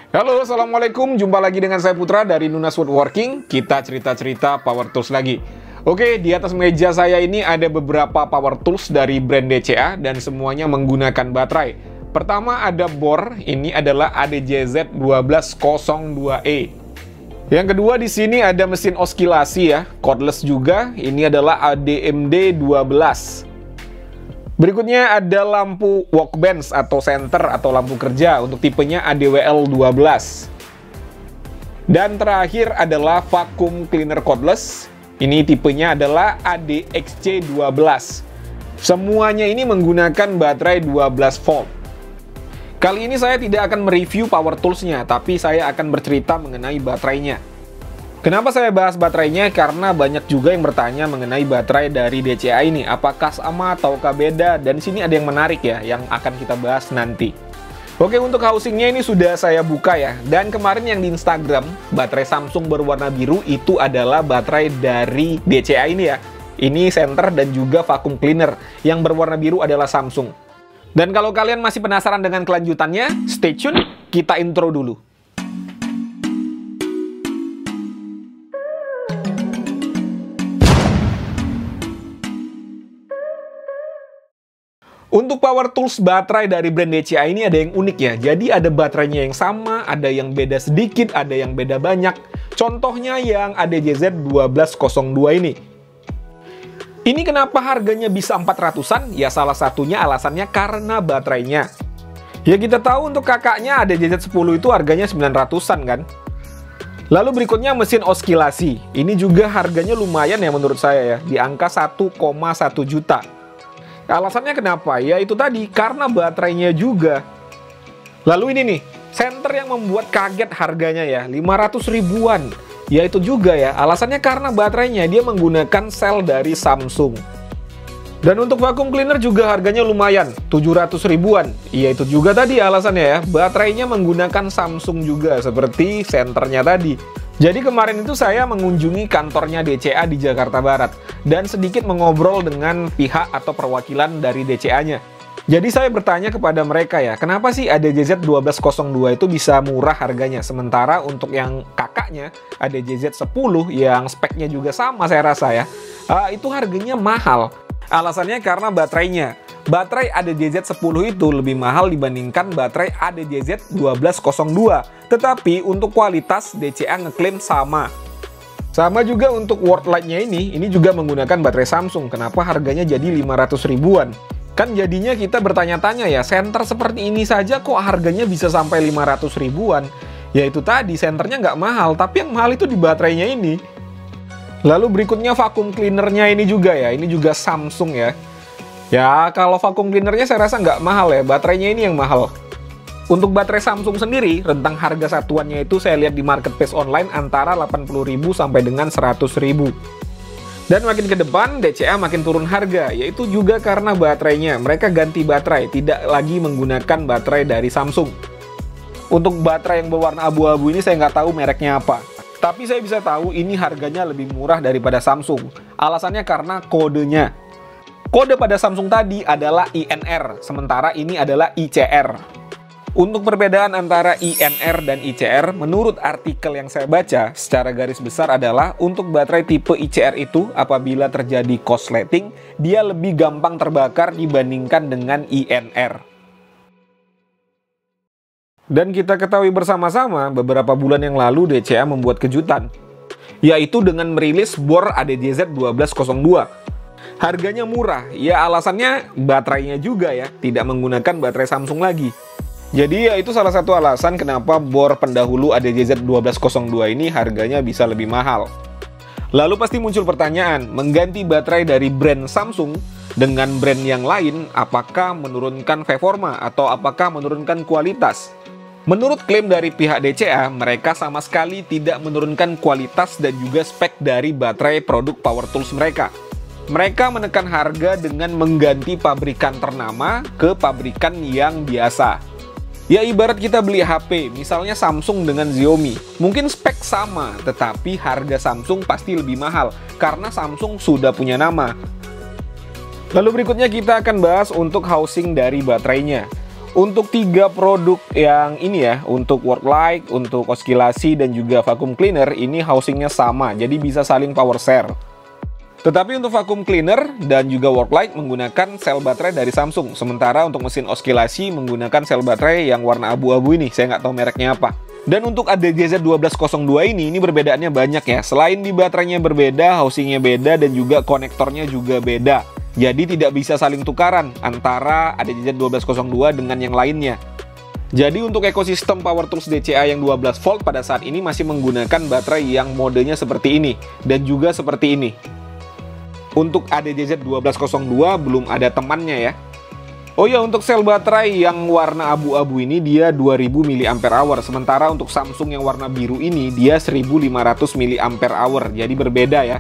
Halo, Assalamualaikum. Jumpa lagi dengan saya Putra dari Nunas Woodworking. Kita cerita-cerita power tools lagi. Oke, di atas meja saya ini ada beberapa power tools dari brand DCA dan semuanya menggunakan baterai. Pertama ada bor, ini adalah ADJZ 1202E. Yang kedua di sini ada mesin oskilasi ya, cordless juga. Ini adalah ADMD 12. Berikutnya ada lampu workbench atau center atau lampu kerja untuk tipenya ADWL 12. Dan terakhir adalah vacuum cleaner cordless. Ini tipenya adalah ADXC 12. Semuanya ini menggunakan baterai 12 volt. Kali ini saya tidak akan mereview power toolsnya, tapi saya akan bercerita mengenai baterainya. Kenapa saya bahas baterainya? Karena banyak juga yang bertanya mengenai baterai dari DCA ini. Apakah sama ataukah beda? Dan di sini ada yang menarik ya, yang akan kita bahas nanti. Oke, untuk housingnya ini sudah saya buka ya. Dan kemarin yang di Instagram, baterai Samsung berwarna biru itu adalah baterai dari DCA ini ya. Ini center dan juga vacuum cleaner. Yang berwarna biru adalah Samsung. Dan kalau kalian masih penasaran dengan kelanjutannya, stay tune, kita intro dulu. Untuk power tools baterai dari brand DCA ini ada yang unik ya. Jadi ada baterainya yang sama, ada yang beda sedikit, ada yang beda banyak. Contohnya yang ADJZ 1202 ini. Ini kenapa harganya bisa 400-an? Ya salah satunya alasannya karena baterainya. Ya kita tahu untuk kakaknya ADJZ 10 itu harganya 900-an kan. Lalu berikutnya mesin oskilasi. Ini juga harganya lumayan ya menurut saya ya. Di angka 1,1 juta. Alasannya kenapa? Ya itu tadi, karena baterainya juga. Lalu ini nih, center yang membuat kaget harganya ya, 500 ribuan. Ya itu juga ya, alasannya karena baterainya, dia menggunakan sel dari Samsung. Dan untuk vacuum cleaner juga harganya lumayan, 700 ribuan. Ya itu juga tadi alasannya ya, baterainya menggunakan Samsung juga, seperti senternya tadi. Jadi kemarin itu saya mengunjungi kantornya DCA di Jakarta Barat dan sedikit mengobrol dengan pihak atau perwakilan dari DCA-nya. Jadi saya bertanya kepada mereka ya, kenapa sih ADJZ 1202 itu bisa murah harganya? Sementara untuk yang kakaknya, ADJZ 10 yang speknya juga sama saya rasa ya, itu harganya mahal. Alasannya karena baterainya. Baterai ADJZ 10 itu lebih mahal dibandingkan baterai ADJZ 1202. Tetapi untuk kualitas DCA ngeklaim sama. Sama juga untuk word light-nya ini juga menggunakan baterai Samsung. Kenapa harganya jadi 500 ribuan? Kan jadinya kita bertanya-tanya ya, center seperti ini saja kok harganya bisa sampai 500 ribuan? Ya itu tadi, senternya nggak mahal, tapi yang mahal itu di baterainya ini. Lalu berikutnya vacuum cleaner-nya ini juga ya, ini juga Samsung ya. Ya, kalau vacuum cleaner-nya saya rasa nggak mahal ya, baterainya ini yang mahal. Untuk baterai Samsung sendiri, rentang harga satuannya itu saya lihat di marketplace online antara 80.000 sampai dengan 100.000. Dan makin ke depan, DCA makin turun harga, yaitu juga karena baterainya. Mereka ganti baterai, tidak lagi menggunakan baterai dari Samsung. Untuk baterai yang berwarna abu-abu ini saya nggak tahu mereknya apa. Tapi saya bisa tahu ini harganya lebih murah daripada Samsung. Alasannya karena kodenya. Kode pada Samsung tadi adalah INR, sementara ini adalah ICR. Untuk perbedaan antara INR dan ICR, menurut artikel yang saya baca, secara garis besar adalah untuk baterai tipe ICR itu, apabila terjadi korsleting, dia lebih gampang terbakar dibandingkan dengan INR. Dan kita ketahui bersama-sama, beberapa bulan yang lalu DCA membuat kejutan, yaitu dengan merilis bor ADJZ 1202. Harganya murah, ya alasannya baterainya juga ya, tidak menggunakan baterai Samsung lagi. Jadi ya itu salah satu alasan kenapa bor pendahulu ADJZ 1202 ini harganya bisa lebih mahal. Lalu pasti muncul pertanyaan, mengganti baterai dari brand Samsung dengan brand yang lain, apakah menurunkan performa atau apakah menurunkan kualitas? Menurut klaim dari pihak DCA, mereka sama sekali tidak menurunkan kualitas dan juga spek dari baterai produk power tools mereka. Mereka menekan harga dengan mengganti pabrikan ternama ke pabrikan yang biasa. Ya ibarat kita beli HP, misalnya Samsung dengan Xiaomi. Mungkin spek sama, tetapi harga Samsung pasti lebih mahal karena Samsung sudah punya nama. Lalu berikutnya kita akan bahas untuk housing dari baterainya. Untuk 3 produk yang ini ya, untuk work light, untuk oscillasi, dan juga vacuum cleaner, ini housingnya sama, jadi bisa saling power share. Tetapi untuk vacuum cleaner dan juga work light menggunakan sel baterai dari Samsung. Sementara untuk mesin oscillasi menggunakan sel baterai yang warna abu-abu ini, saya nggak tahu mereknya apa. Dan untuk ADJZ 1202 ini perbedaannya banyak ya. Selain di baterainya berbeda, housingnya beda, dan juga konektornya juga beda. Jadi tidak bisa saling tukaran antara ADJZ 1202 dengan yang lainnya. Jadi untuk ekosistem Power Tools DCA yang 12 volt pada saat ini masih menggunakan baterai yang modenya seperti ini dan juga seperti ini. Untuk ADJZ 1202 belum ada temannya ya. Oh ya, untuk sel baterai yang warna abu-abu ini dia 2000 mAh, sementara untuk Samsung yang warna biru ini dia 1500 mAh. Jadi berbeda ya.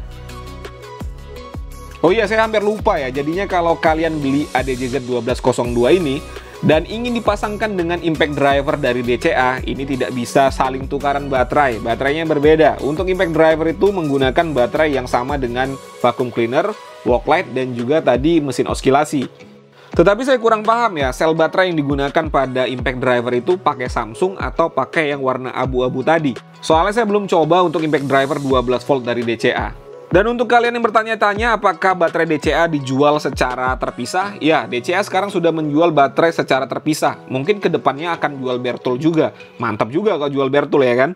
Oh iya, saya hampir lupa ya. Jadinya kalau kalian beli ADJZ 1202 ini dan ingin dipasangkan dengan impact driver dari DCA, ini tidak bisa saling tukaran baterai. Baterainya berbeda. Untuk impact driver itu menggunakan baterai yang sama dengan vacuum cleaner, work light, dan juga tadi mesin oscillasi. Tetapi saya kurang paham ya, sel baterai yang digunakan pada impact driver itu pakai Samsung atau pakai yang warna abu-abu tadi. Soalnya saya belum coba untuk impact driver 12 volt dari DCA. Dan untuk kalian yang bertanya-tanya apakah baterai DCA dijual secara terpisah? Ya, DCA sekarang sudah menjual baterai secara terpisah. Mungkin kedepannya akan jual Bertul juga. Mantap juga kalau jual Bertul ya kan?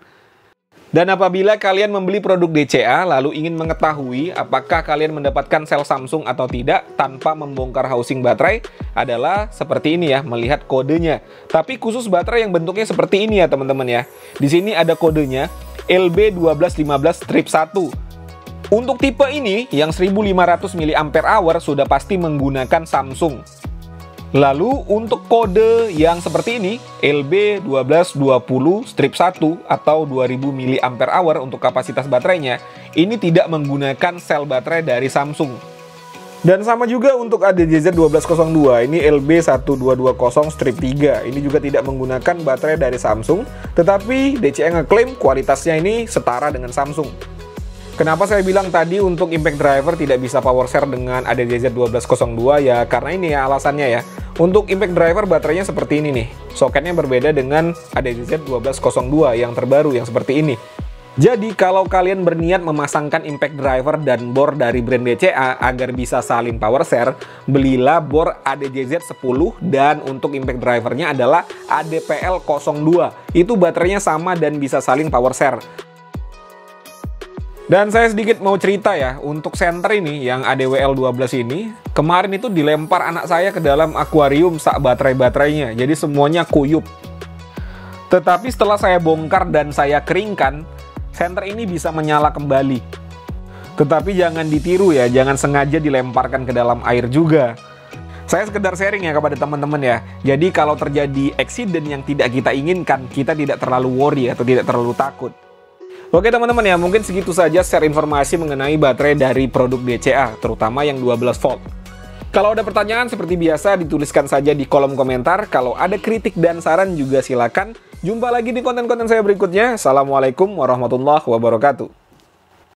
Dan apabila kalian membeli produk DCA lalu ingin mengetahui apakah kalian mendapatkan sel Samsung atau tidak tanpa membongkar housing baterai, adalah seperti ini ya, melihat kodenya. Tapi khusus baterai yang bentuknya seperti ini ya teman-teman ya. Di sini ada kodenya LB1215-1. Untuk tipe ini yang 1500 mAh sudah pasti menggunakan Samsung. Lalu untuk kode yang seperti ini LB1220-1 atau 2000 mAh untuk kapasitas baterainya, ini tidak menggunakan sel baterai dari Samsung. Dan sama juga untuk ADJZ 1202, ini LB1220-3, ini juga tidak menggunakan baterai dari Samsung, tetapi DCA ngeklaim kualitasnya ini setara dengan Samsung. Kenapa saya bilang tadi untuk impact driver tidak bisa power share dengan ADJZ 1202 ya, karena ini ya alasannya ya. Untuk impact driver baterainya seperti ini nih, soketnya berbeda dengan ADJZ 1202 yang terbaru yang seperti ini. Jadi kalau kalian berniat memasangkan impact driver dan bor dari brand DCA agar bisa saling power share, belilah bor ADJZ 10 dan untuk impact drivernya adalah ADPL02. Itu baterainya sama dan bisa saling power share. Dan saya sedikit mau cerita ya, untuk senter ini yang ADWL12 ini, kemarin itu dilempar anak saya ke dalam akuarium sak baterai-baterainya, jadi semuanya kuyup. Tetapi setelah saya bongkar dan saya keringkan, senter ini bisa menyala kembali. Tetapi jangan ditiru ya, jangan sengaja dilemparkan ke dalam air juga. Saya sekedar sharing ya kepada teman-teman ya. Jadi kalau terjadi accident yang tidak kita inginkan, kita tidak terlalu worry atau tidak terlalu takut. Oke teman-teman ya, mungkin segitu saja share informasi mengenai baterai dari produk DCA, terutama yang 12 volt. Kalau ada pertanyaan seperti biasa dituliskan saja di kolom komentar. Kalau ada kritik dan saran juga silakan. Jumpa lagi di konten-konten saya berikutnya. Assalamualaikum warahmatullahi wabarakatuh.